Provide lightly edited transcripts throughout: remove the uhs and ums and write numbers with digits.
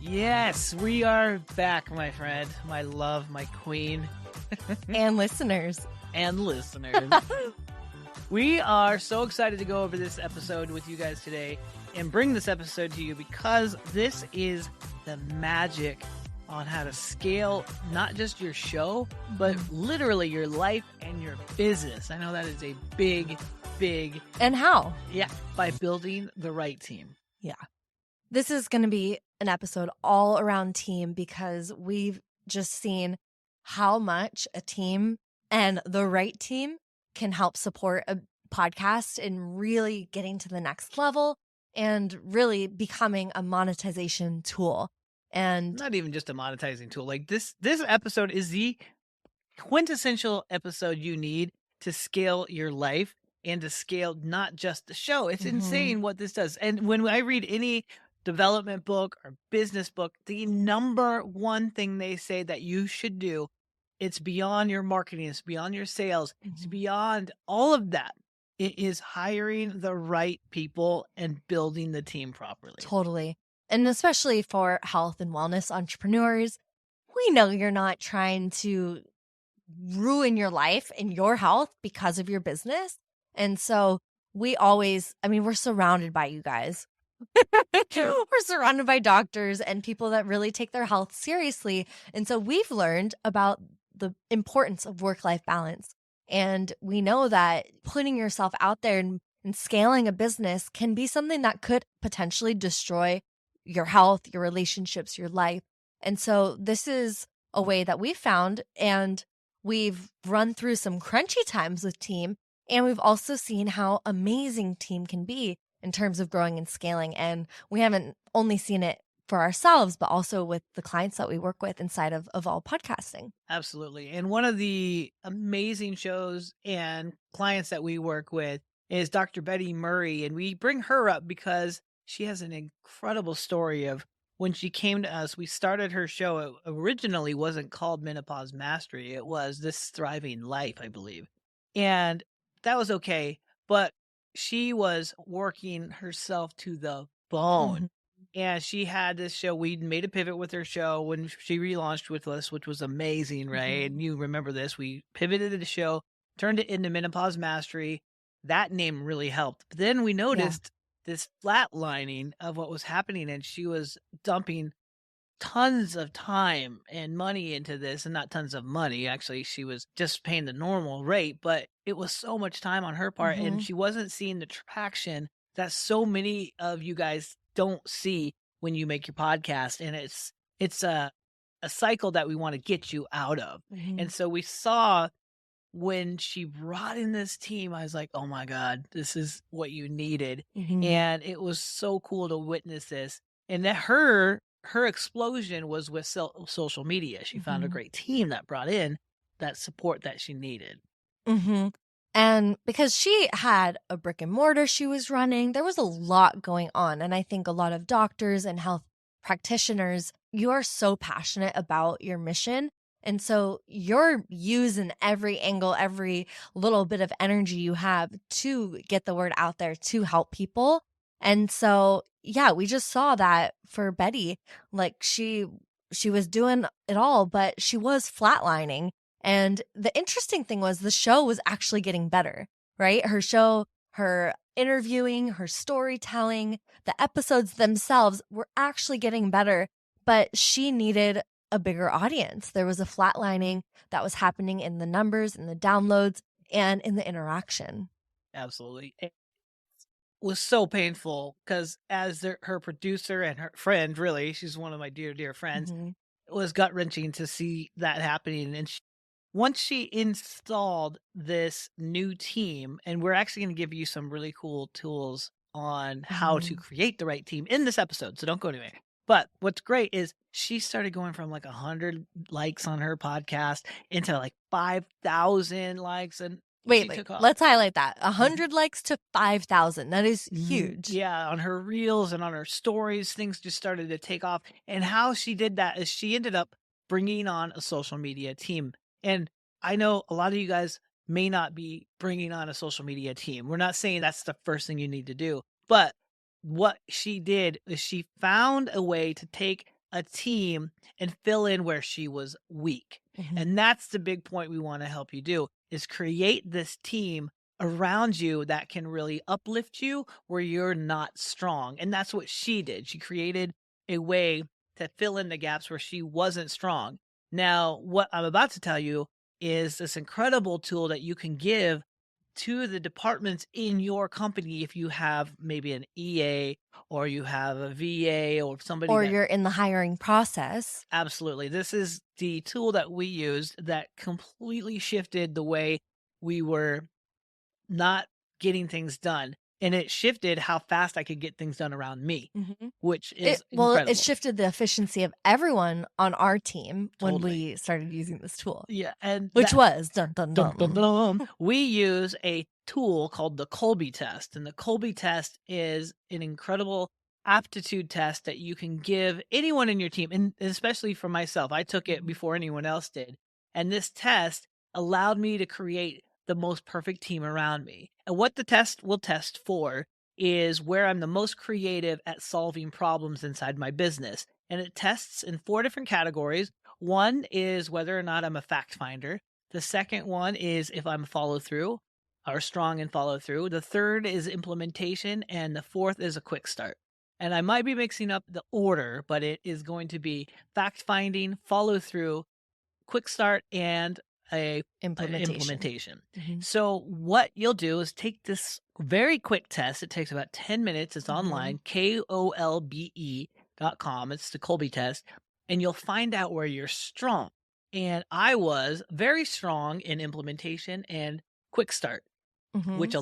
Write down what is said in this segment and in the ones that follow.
Yes, we are back, my friend, my love, my queen, And listeners. and listeners. We are so excited to go over this episode with you guys today and bring this episode to you because this is the magic on how to scale not just your show, but literally your life and your business. I know that is a big. And how? Yeah, by building the right team. Yeah. This is going to be an episode all around team because we've just seen how much a team and the right team can help support a podcast in really getting to the next level and really becoming a monetization tool. And Not even just a monetizing tool. Like this episode is the quintessential episode you need to scale your life and to scale not just the show. It's insane what this does. And when I read any development book or business book, the number one thing they say that you should do, it's beyond your marketing, it's beyond your sales, it's beyond all of that. It is hiring the right people and building the team properly. Totally. And especially for health and wellness entrepreneurs, we know you're not trying to ruin your life and your health because of your business. And so we're surrounded by you guys. We're surrounded by doctors and people that really take their health seriously. And so we've learned about the importance of work-life balance. And we know that putting yourself out there and scaling a business can be something that could potentially destroy your health, your relationships, your life. And so this is a way that we found, and we've run through some crunchy times with team, and we've also seen how amazing team can be in terms of growing and scaling. And we haven't only seen it for ourselves, but also with the clients that we work with inside of All Podcasting. Absolutely. And one of the amazing shows and clients that we work with is Dr. Betty Murray. And we bring her up because she has an incredible story of when she came to us. We started her show. It originally wasn't called Menopause Mastery. It was This Thriving Life, I believe. And that was okay. But she was working herself to the bone. And she had this show. We made a pivot with her show when she relaunched with us, which was amazing, right? And you remember this. We pivoted the show, turned it into Menopause Mastery. That name really helped. But then we noticed this flatlining of what was happening, and she was dumping tons of time and money into this, and not tons of money. Actually, she was just paying the normal rate, but it was so much time on her part, and she wasn't seeing the traction that so many of you guys don't see when you make your podcast. And it's a cycle that we want to get you out of. And so we saw when she brought in this team, I was like, oh my God, this is what you needed. And it was so cool to witness this. And that her explosion was with social media. She found a great team that brought in that support that she needed. And because she had a brick and mortar she was running, there was a lot going on. And I think a lot of doctors and health practitioners, you are so passionate about your mission. And so you're using every angle, every little bit of energy you have to get the word out there to help people. And so, yeah, we just saw that for Betty. Like she was doing it all, but she was flatlining. And the interesting thing was the show was actually getting better, right? Her show, her interviewing, her storytelling, the episodes themselves were actually getting better, but she needed a bigger audience. There was a flatlining that was happening in the numbers, in the downloads, and in the interaction. Absolutely. It was so painful because as her producer and her friend, really, she's one of my dear friends, it was gut-wrenching to see that happening. And once she installed this new team, and we're actually going to give you some really cool tools on how to create the right team in this episode, so don't go anywhere. But what's great is she started going from like 100 likes on her podcast into like 5,000 likes. And wait, let's highlight that. 100 likes to 5,000. That is huge. Yeah, on her reels and on her stories, things just started to take off. And how she did that is she ended up bringing on a social media team. And I know a lot of you guys may not be bringing on a social media team. We're not saying that's the first thing you need to do. But what she did is she found a way to take a team and fill in where she was weak. Mhm. And that's the big point we want to help you do is create this team around you that can really uplift you where you're not strong. And that's what she did. She created a way to fill in the gaps where she wasn't strong. Now, what I'm about to tell you is this incredible tool that you can give to the departments in your company if you have maybe an EA or you have a VA or somebody Or that you're in the hiring process. absolutely. This is the tool that we used that completely shifted the way we were not getting things done. And it shifted how fast I could get things done around me, Mhm. which is It incredible. shifted the efficiency of everyone on our team when Totally. we started using this tool, Yeah. And which that was dun dun dum, dum, dun. dum, we use a tool called the Kolbe test. And the Kolbe test is an incredible aptitude test that you can give anyone in your team. And especially for myself, I took it Mhm. before anyone else did. And this test allowed me to create the most perfect team around me. And what the test will test for is where I'm the most creative at solving problems inside my business. And it tests in 4 different categories. One is whether or not I'm a fact finder. The second one is if I'm follow through or strong in follow through. The third is implementation. And the fourth is a quick start. And I might be mixing up the order, but it is going to be fact finding, follow through, quick start, and a Implementation. implementation. Mhm. So what you'll do is take this very quick test. It takes about 10 minutes. It's Mhm. online, kolbe.com. It's the Colby test, and you'll find out where you're strong. And I was very strong in implementation and quick start, which Mhm. a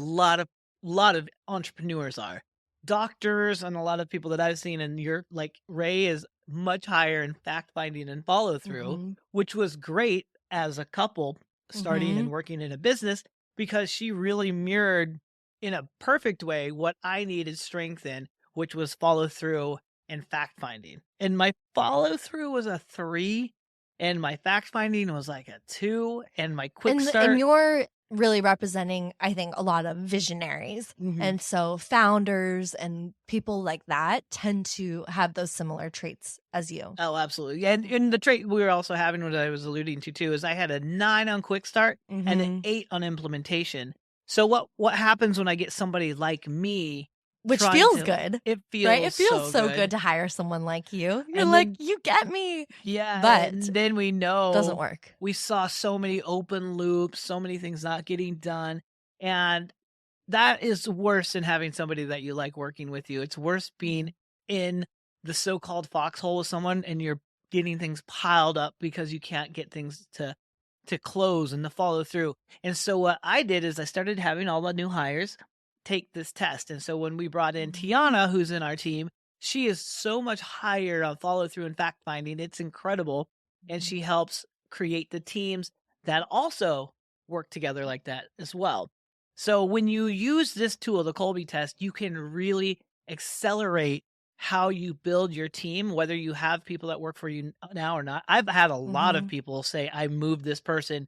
lot of entrepreneurs are. Doctors and a lot of people that I've seen, and you're like Ray is much higher in fact finding and follow through, Mhm. which was great as a couple starting and Mhm. working in a business because she really mirrored in a perfect way what I needed strength in, which was follow through and fact finding. And my follow through was a 3, and my fact finding was like a 2, and my quick And start. you're really representing, I think, a lot of visionaries. Mhm. And so founders and people like that tend to have those similar traits as you. Oh, absolutely. And the trait we were also having, what I was alluding to too, is I had a 9 on quick start and an Mhm. 8 on implementation. So what happens when I get somebody like me Which trying feels to good, it right? It feels feels so so good good. to hire someone like you. You're And like, then "You get me." yeah, But and then we doesn't know work. we saw so many open loops, so many things not getting done. And that is worse than having somebody that you like working with you. It's worse being Mhm. in the so-called foxhole with someone and you're getting things piled up because you can't get things to close and to follow through. And so what I did is I started having all the new hires take this test. And so when we brought in Mhm. Tiana, who's in our team, she is so much higher on follow through and fact finding. It's incredible. And Mhm. she helps create the teams that also work together like that as well. So when you use this tool, the Colby test, you can really accelerate how you build your team, whether you have people that work for you now or not. I've had a lot of Mhm. people say, I moved this person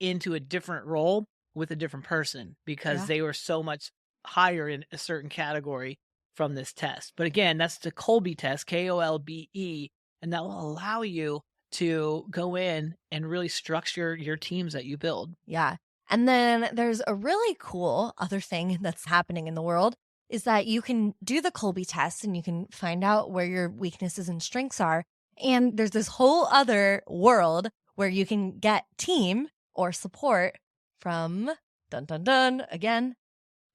into a different role with a different person because Yeah. they were so much higher in a certain category from this test. But again, that's the Colby test, Kolbe, and that will allow you to go in and really structure your teams that you build. Yeah. And then there's a really cool other thing that's happening in the world is that you can do the Colby test and you can find out where your weaknesses and strengths are. And there's this whole other world where you can get team or support from dun dun dun again,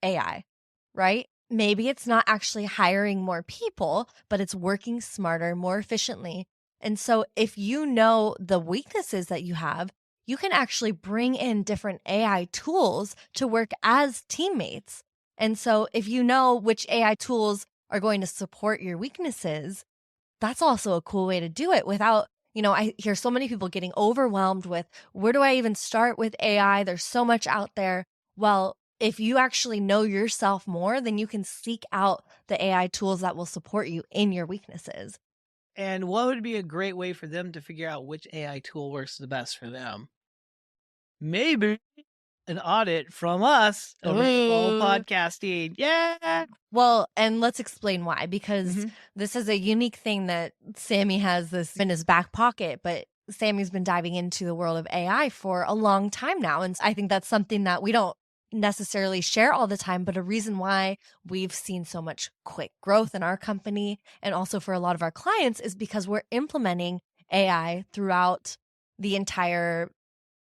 AI, right? Maybe it's not actually hiring more people, but it's working smarter, more efficiently. And so if you know the weaknesses that you have, you can actually bring in different AI tools to work as teammates. And so if you know which AI tools are going to support your weaknesses, that's also a cool way to do it without, I hear so many people getting overwhelmed with where do I even start with AI? There's so much out there. Well, if you actually know yourself more, then you can seek out the AI tools that will support you in your weaknesses. And what would be a great way for them to figure out which AI tool works the best for them? Maybe. an audit from us over at Evolve Ooh. Podcasting. Yeah. Well, and let's explain why, because hmm this is a unique thing that Sammy has this in his back pocket, but Sammy's been diving into the world of AI for a long time now. And I think that's something that we don't necessarily share all the time, but a reason why we've seen so much quick growth in our company and also for a lot of our clients is because we're implementing AI throughout the entire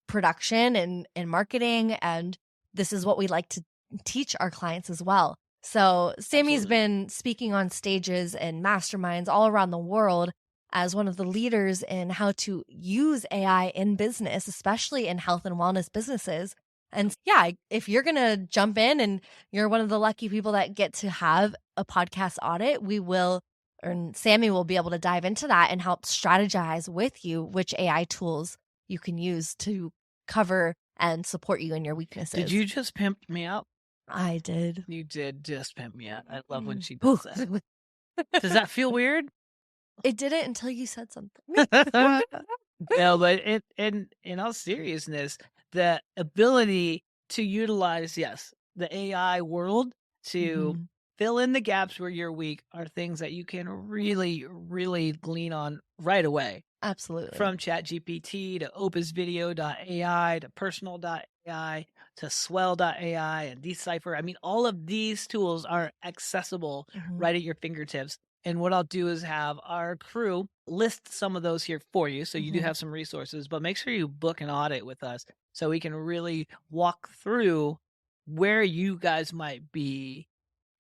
production and marketing. And this is what we like to teach our clients as well. So Sammy's Absolutely. been speaking on stages and masterminds all around the world as one of the leaders in how to use AI in business, especially in health and wellness businesses. And yeah, if you're going to jump in and you're one of the lucky people that get to have a podcast audit, we will, or Sammy will be able to dive into that and help strategize with you which AI tools you can use to cover and support you in your weaknesses. Did you just pimp me out? I did. You did just pimp me out. I love when she Ooh. does that. Does that feel weird? It didn't until you said something. No, but in all seriousness, the ability to utilize, yes, the AI world to Mhm. fill in the gaps where you're weak are things that you can really, really glean on right away. Absolutely. From ChatGPT to opusvideo.ai to personal.ai to swell.ai and Decipher. I mean, all of these tools are accessible Mhm. right at your fingertips. And what I'll do is have our crew list some of those here for you. So you do Mhm. have some resources, but make sure you book an audit with us so we can really walk through where you guys might be.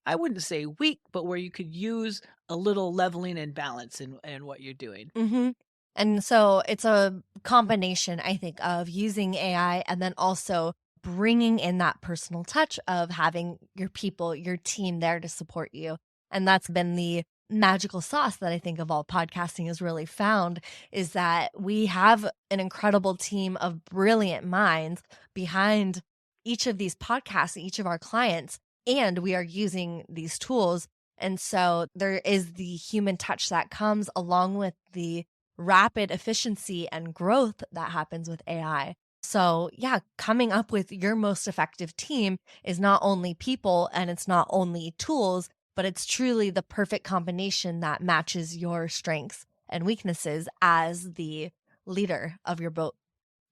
I wouldn't say weak, but where you could use a little leveling and balance in what you're doing. Mhm. And so it's a combination, I think, of using AI and then also bringing in that personal touch of having your people, your team there to support you. And that's been the magical sauce that I think of all podcasting has really found is that we have an incredible team of brilliant minds behind each of these podcasts, each of our clients, and we are using these tools. And so there is the human touch that comes along with the rapid efficiency and growth that happens with AI. So, yeah, coming up with your most effective team is not only people and it's not only tools, but it's truly the perfect combination that matches your strengths and weaknesses as the leader of your boat.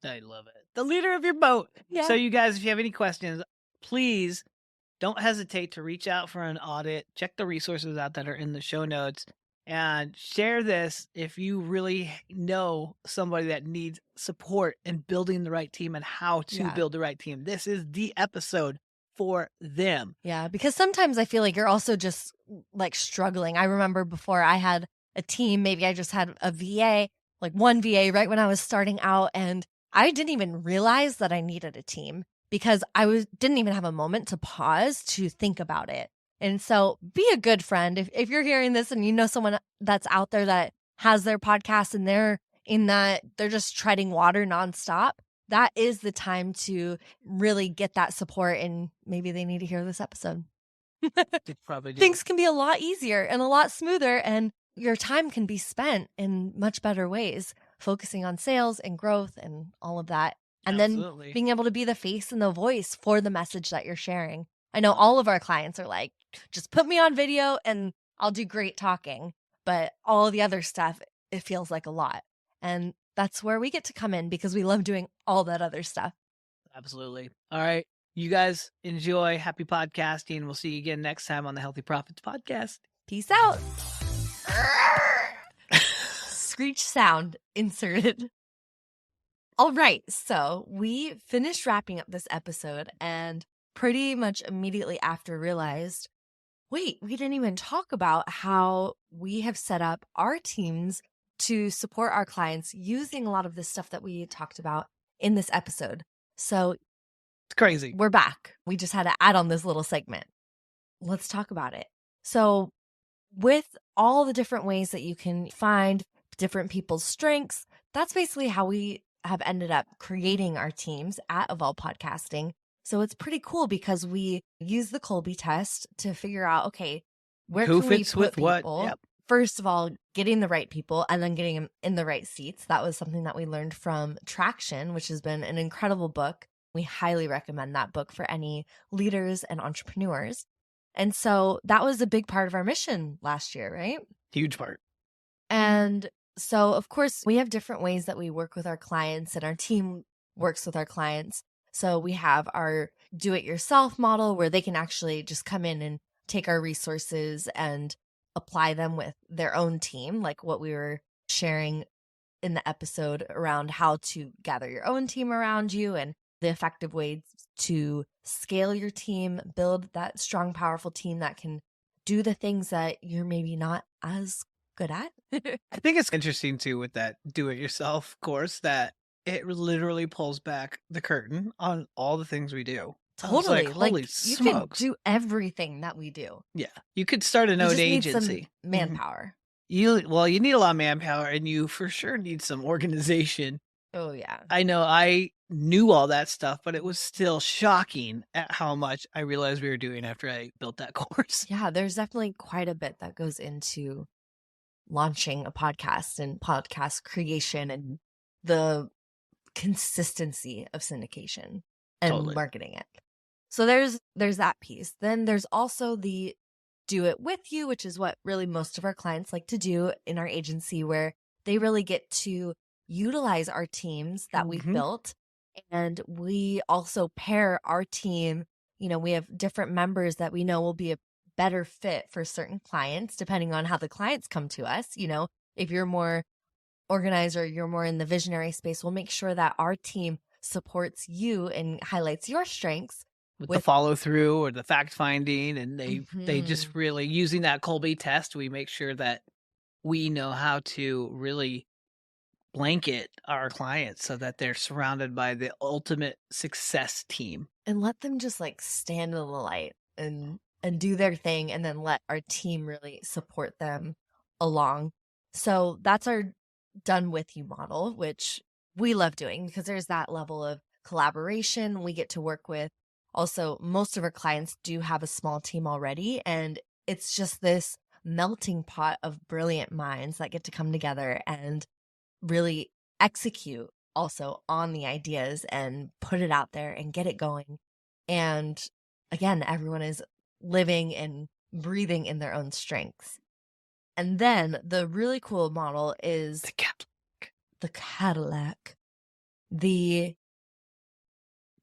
I love it. The leader of your boat. Yeah. So you guys, if you have any questions, please don't hesitate to reach out for an audit. Check the resources out that are in the show notes and share this if you really know somebody that needs support in building the right team and how to Yeah. build the right team. This is the episode for them. Yeah, because sometimes I feel like you're also just like struggling. I remember before I had a team, maybe I just had a VA, like one VA right when I was starting out, and I didn't even realize that I needed a team because didn't even have a moment to pause to think about it. And so be a good friend. If you're hearing this and you know someone that's out there that has their podcast and they're just treading water nonstop, that is the time to really get that support, and maybe they need to hear this episode. They probably do. Things can be a lot easier and a lot smoother, and your time can be spent in much better ways, focusing on sales and growth and all of that. And then Absolutely. being able to be the face and the voice for the message that you're sharing. I know all of our clients are like, just put me on video and I'll do great talking. But all the other stuff, it feels like a lot. And that's where we get to come in because we love doing all that other stuff. Absolutely. All right. You guys enjoy. Happy podcasting. We'll see you again next time on the Healthy Profits Podcast. Peace out. Screech sound inserted. All right. So we finished wrapping up this episode and pretty much immediately after realized, wait, we didn't even talk about how we have set up our teams to support our clients using a lot of this stuff that we talked about in this episode. So It's crazy. we're back. We just had to add on this little segment. Let's talk about it. So with all the different ways that you can find different people's strengths, that's basically how we have ended up creating our teams at Evolve Podcasting. So it's pretty cool because we use the Kolbe test to figure out, okay, where Who can we fits put with what? people? Yep. First of all, getting the right people and then getting them in the right seats. That was something that we learned from Traction, which has been an incredible book We highly recommend that book for any leaders and entrepreneurs. And so that was a big part of our mission last year, right? Huge part. And so, of course, we have different ways that we work with our clients and our team works with our clients. So we have our do it yourself model where they can actually just come in and take our resources and apply them with their own team, like what we were sharing in the episode around how to gather your own team around you and the effective ways to scale your team, build that strong, powerful team that can do the things that you're maybe not as good at. I think it's interesting too with that do it yourself course that it literally pulls back the curtain on all the things we do. I was like, Totally. Like holy you could smokes. do everything that we do. Yeah. You could start an You own just need some agency. Mhm. manpower. You need a lot of manpower and you for sure need some organization. Oh, yeah. I know I knew all that stuff, but it was still shocking at how much I realized we were doing after I built that course. Yeah, there's definitely quite a bit that goes into launching a podcast and podcast creation and the consistency of syndication and Totally. marketing it. So there's that piece. Then there's also the do it with you, which is what really most of our clients like to do in our agency, where they really get to utilize our teams that we've Mhm. built. And we also pair our team. We have different members that we know will be a better fit for certain clients, depending on how the clients come to us. If you're more organized or you're more in the visionary space, we'll make sure that our team supports you and highlights your strengths With the with follow through or the fact finding, and they just Mhm. really using that Kolbe test, we make sure that we know how to really blanket our clients so that they're surrounded by the ultimate success team. And let them just like stand in the light and do their thing, and then let our team really support them along. So that's our done with you model, which we love doing because there's that level of collaboration we get to work with. Also, most of our clients do have a small team already, and it's just this melting pot of brilliant minds that get to come together and really execute also on the ideas and put it out there and get it going. And again, everyone is living and breathing in their own strengths. And then the really cool model is The cat. the Cadillac, the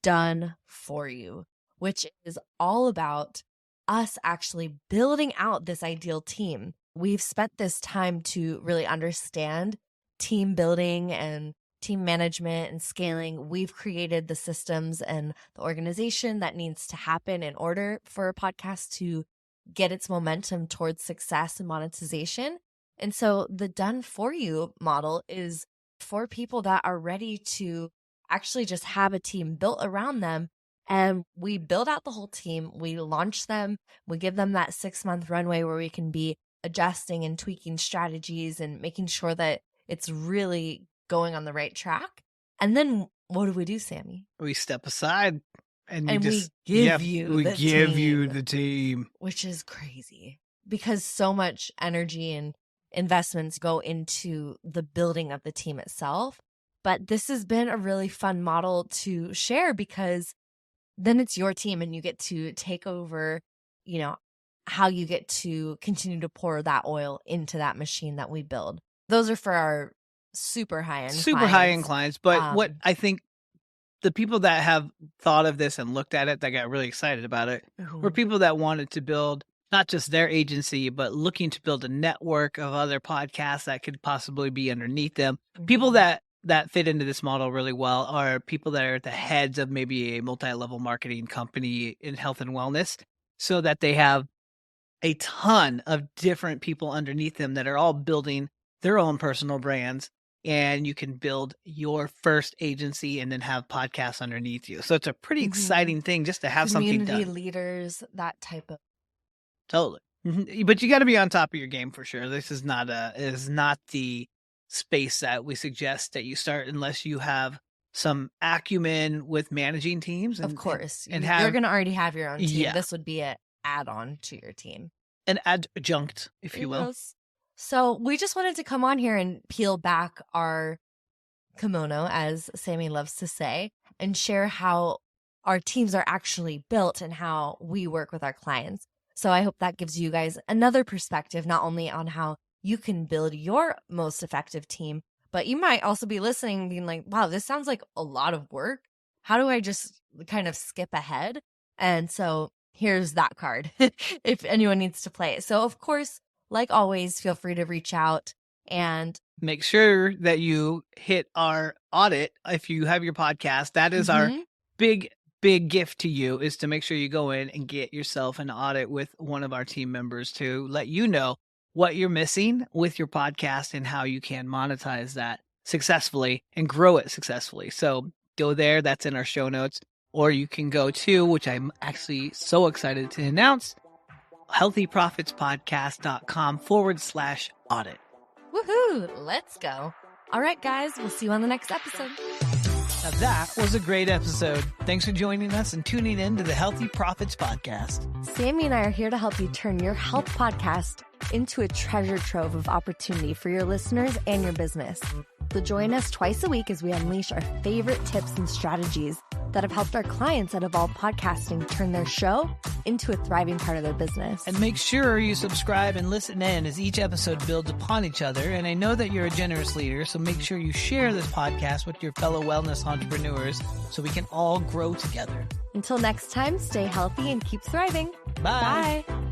done for you, which is all about us actually building out this ideal team. We've spent this time to really understand team building and team management and scaling. We've created the systems and the organization that needs to happen in order for a podcast to get its momentum towards success and monetization. And so the done for you model is for people that are ready to actually just have a team built around them. And we build out the whole team, we launch them, we give them that 6-month runway where we can be adjusting and tweaking strategies and making sure that it's really going on the right track. And then what do, Sammy? We step aside and we And we just, give you we the give you team, the team. which is crazy because so much energy and investments go into the building of the team itself. But this has been a really fun model to share because then it's your team and you get to take over, how you get to continue to pour that oil into that machine that we build. Those are for our super high-end Super high end clients. clients. But what I think the people that have thought of this and looked at it that got really excited about it were Mhm. people that wanted to build not just their agency, but looking to build a network of other podcasts that could possibly be underneath them. People Mhm. that fit into this model really well are people that are at the heads of maybe a multi-level marketing company in health and wellness, so that they have a ton of different people underneath them that are all building their own personal brands, and you can build your first agency and then have podcasts underneath you. So it's a pretty Mhm. exciting thing just to have something Community done. leaders, that type of. Totally. But you got to be on top of your game for sure. This is not the space that we suggest that you start unless you have some acumen with managing teams Of and course, and you're have going to already have your own team. yeah, This would be an add-on to your team. an adjunct, if you will. Yes. So we just wanted to come on here and peel back our kimono, as Sammy loves to say, and share how our teams are actually built and how we work with our clients. So I hope that gives you guys another perspective, not only on how you can build your most effective team, but you might also be listening being like, wow, this sounds like a lot of work. How do I just kind of skip ahead? And so here's that card if anyone needs to play it. So of course, like always, feel free to reach out and make sure that you hit our audit. If you have your podcast, that is our big gift to you, is to make sure you go in and get yourself an audit with one of our team members to let you know what you're missing with your podcast and how you can monetize that successfully and grow it successfully. So go there. That's in our show notes. Or you can go to, which I'm actually so excited to announce, healthyprofitspodcast.com/audit. Woohoo! Let's go. All right, guys, we'll see you on the next episode. Now that was a great episode. Thanks for joining us and tuning in to the Healthy Profits Podcast. Sammy and I are here to help you turn your health podcast into a treasure trove of opportunity for your listeners and your business. So join us twice a week as we unleash our favorite tips and strategies that have helped our clients at Evolve Podcasting turn their show into a thriving part of their business. And make sure you subscribe and listen in as each episode builds upon each other. And I know that you're a generous leader, so make sure you share this podcast with your fellow wellness entrepreneurs so we can all grow together. Until next time, stay healthy and keep thriving. Bye. Bye.